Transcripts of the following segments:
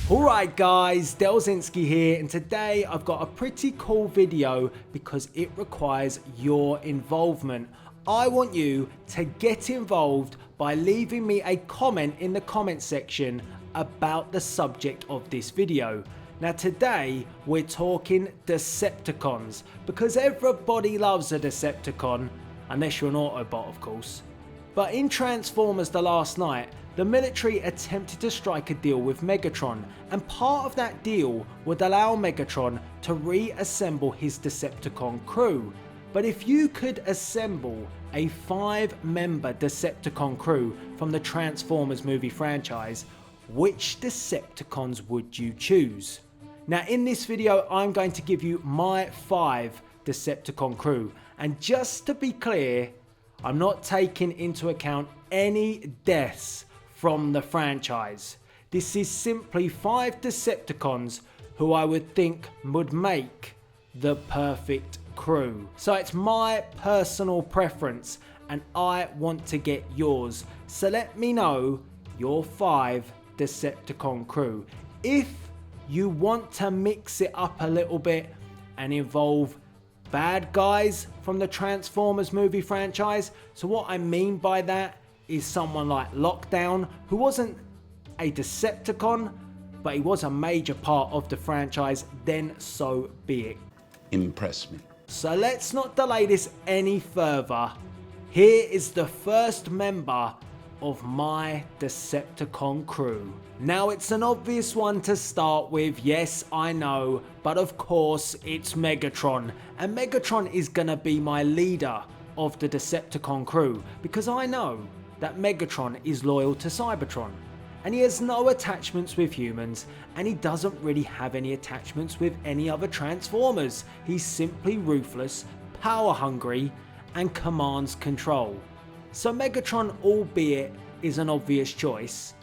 Alright guys, Delzinski here, and today I've got a pretty cool video because it requires your involvement. I want you to get involved by leaving me a comment in the comment section about the subject of this video. Now today we're talking Decepticons, because everybody loves a Decepticon, unless you're an Autobot of course. But in Transformers The Last Night, the military attempted to strike a deal with Megatron, and part of that deal would allow Megatron to reassemble his Decepticon crew. But if you could assemble a 5-member Decepticon crew from the Transformers movie franchise, which Decepticons would you choose? Now in this video I'm going to give you my 5 Decepticon crew, and just to be clear, I'm not taking into account any deaths from the franchise. This is simply 5 Decepticons who I would think would make the perfect crew. So it's my personal preference and I want to get yours. So let me know your 5 Decepticon crew. If you want to mix it up a little bit and involve bad guys from the Transformers movie franchise. So what I mean by that is someone like Lockdown, who wasn't a Decepticon, but he was a major part of the franchise, then so be it. Impress me. So let's not delay this any further. Here is the first member of my Decepticon crew. Now it's an obvious one to start with, yes I know, but of course it's Megatron, and Megatron is gonna be my leader of the Decepticon crew because I know that Megatron is loyal to Cybertron and he has no attachments with humans, and he doesn't really have any attachments with any other Transformers. He's simply ruthless, power hungry and commands control. So Megatron, albeit is an obvious choice,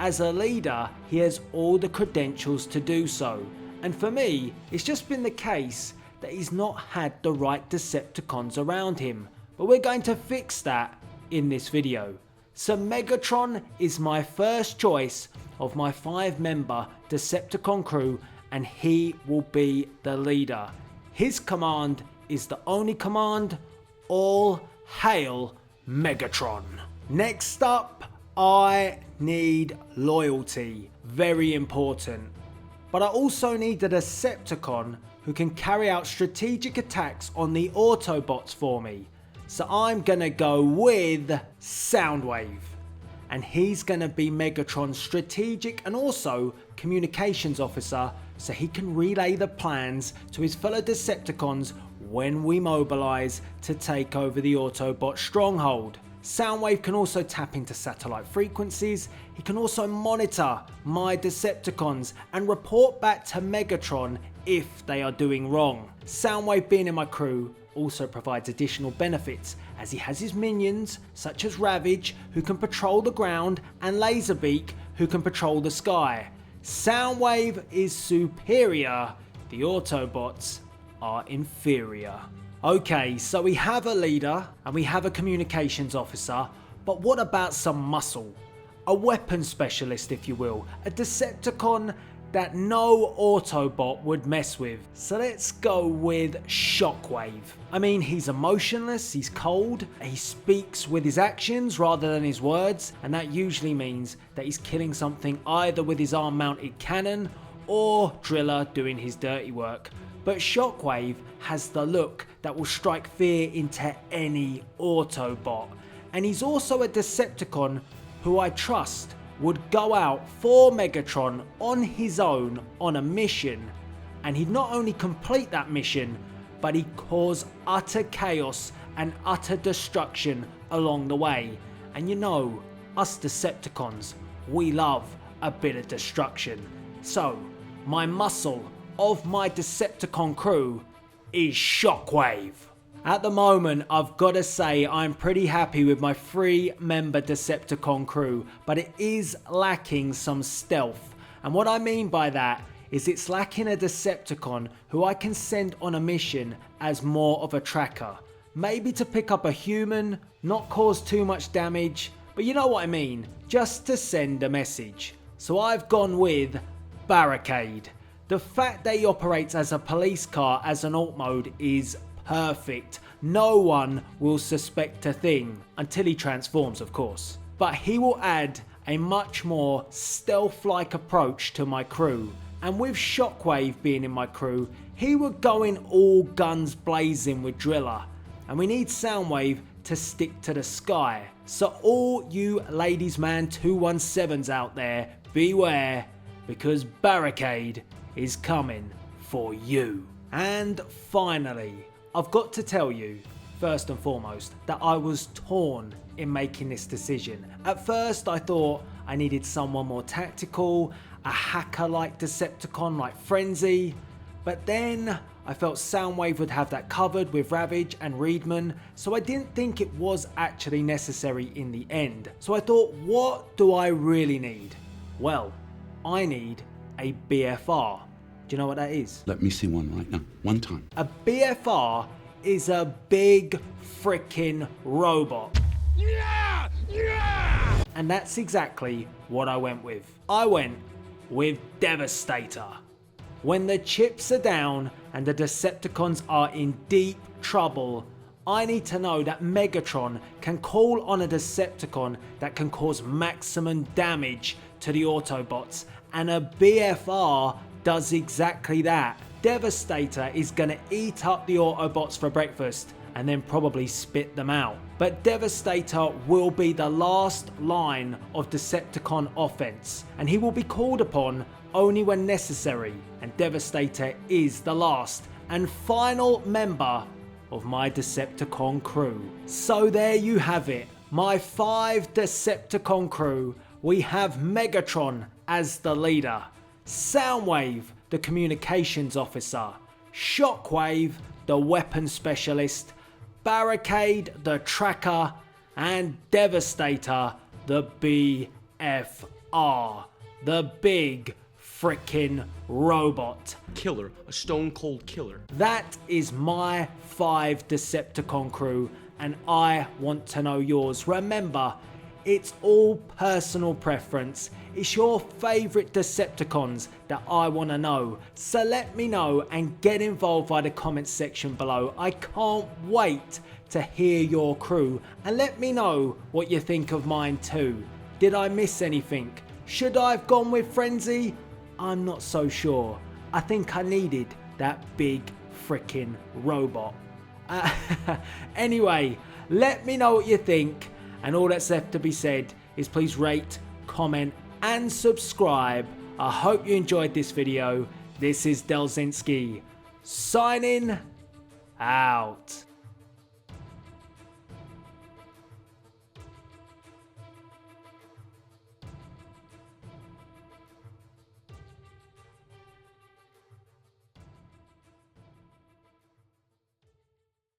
as a leader he has all the credentials to do so, and for me it's just been the case that he's not had the right Decepticons around him, but we're going to fix that in this video. So Megatron is my first choice of my 5-member Decepticon crew, and he will be the leader. His command is the only command: all hail Megatron. Next up, I need loyalty, very important. But I also need a Decepticon who can carry out strategic attacks on the Autobots for me. So I'm gonna go with Soundwave, and he's gonna be Megatron's strategic and also communications officer, so he can relay the plans to his fellow Decepticons when we mobilize to take over the Autobot stronghold. Soundwave can also tap into satellite frequencies. He can also monitor my Decepticons and report back to Megatron if they are doing wrong. Soundwave being in my crew also provides additional benefits, as he has his minions such as Ravage, who can patrol the ground, and Laserbeak, who can patrol the sky. Soundwave is superior, the Autobots are inferior. Okay, so we have a leader and we have a communications officer, but what about some muscle? A weapon specialist, if you will, a Decepticon that no Autobot would mess with. So let's go with Shockwave. I mean, he's emotionless, he's cold, he speaks with his actions rather than his words, and that usually means that he's killing something either with his arm-mounted cannon or Driller doing his dirty work. But Shockwave has the look that will strike fear into any Autobot, and he's also a Decepticon who I trust would go out for Megatron on his own on a mission, and he'd not only complete that mission, but he'd cause utter chaos and utter destruction along the way. And you know, us Decepticons, we love a bit of destruction. So my muscle of my Decepticon crew is Shockwave. At the moment, I've got to say I'm pretty happy with my 3-member Decepticon crew, but it is lacking some stealth. And what I mean by that is it's lacking a Decepticon who I can send on a mission as more of a tracker. Maybe to pick up a human, not cause too much damage, but you know what I mean, just to send a message. So I've gone with Barricade. The fact that he operates as a police car as an alt mode is perfect. No one will suspect a thing, until he transforms of course. But he will add a much more stealth-like approach to my crew. And with Shockwave being in my crew, he would go in all guns blazing with Driller. And we need Soundwave to stick to the sky. So all you ladies man 217s out there, beware, because Barricade is coming for you. And finally, I've got to tell you, first and foremost, that I was torn in making this decision. At first I thought I needed someone more tactical, a hacker like Decepticon like Frenzy, but then I felt Soundwave would have that covered with Ravage and Reedman, so I didn't think it was actually necessary in the end. So I thought, what do I really need? Well, I need a BFR. Do you know what that is? Let me see one right now. One time. A BFR is a big freaking robot. Yeah! Yeah! And that's exactly what I went with. I went with Devastator. When the chips are down and the Decepticons are in deep trouble, I need to know that Megatron can call on a Decepticon that can cause maximum damage to the Autobots, and a BFR does exactly that. Devastator is gonna eat up the Autobots for breakfast and then probably spit them out. But Devastator will be the last line of Decepticon offense, and he will be called upon only when necessary, and Devastator is the last and final member of my Decepticon crew. So there you have it, my 5 Decepticon crew. We have Megatron as the leader, Soundwave the communications officer, Shockwave the weapons specialist, Barricade the tracker, and Devastator the BFR, the big frickin' robot. Killer, a stone cold killer. That is my 5 Decepticon crew, and I want to know yours. Remember, it's all personal preference. It's your favourite Decepticons that I want to know. So let me know and get involved via the comments section below. I can't wait to hear your crew, and let me know what you think of mine too. Did I miss anything? Should I have gone with Frenzy? I'm not so sure. I think I needed that big freaking robot. Anyway, let me know what you think, and all that's left to be said is please rate, comment and subscribe. I hope you enjoyed this video. This is Delzinski signing out.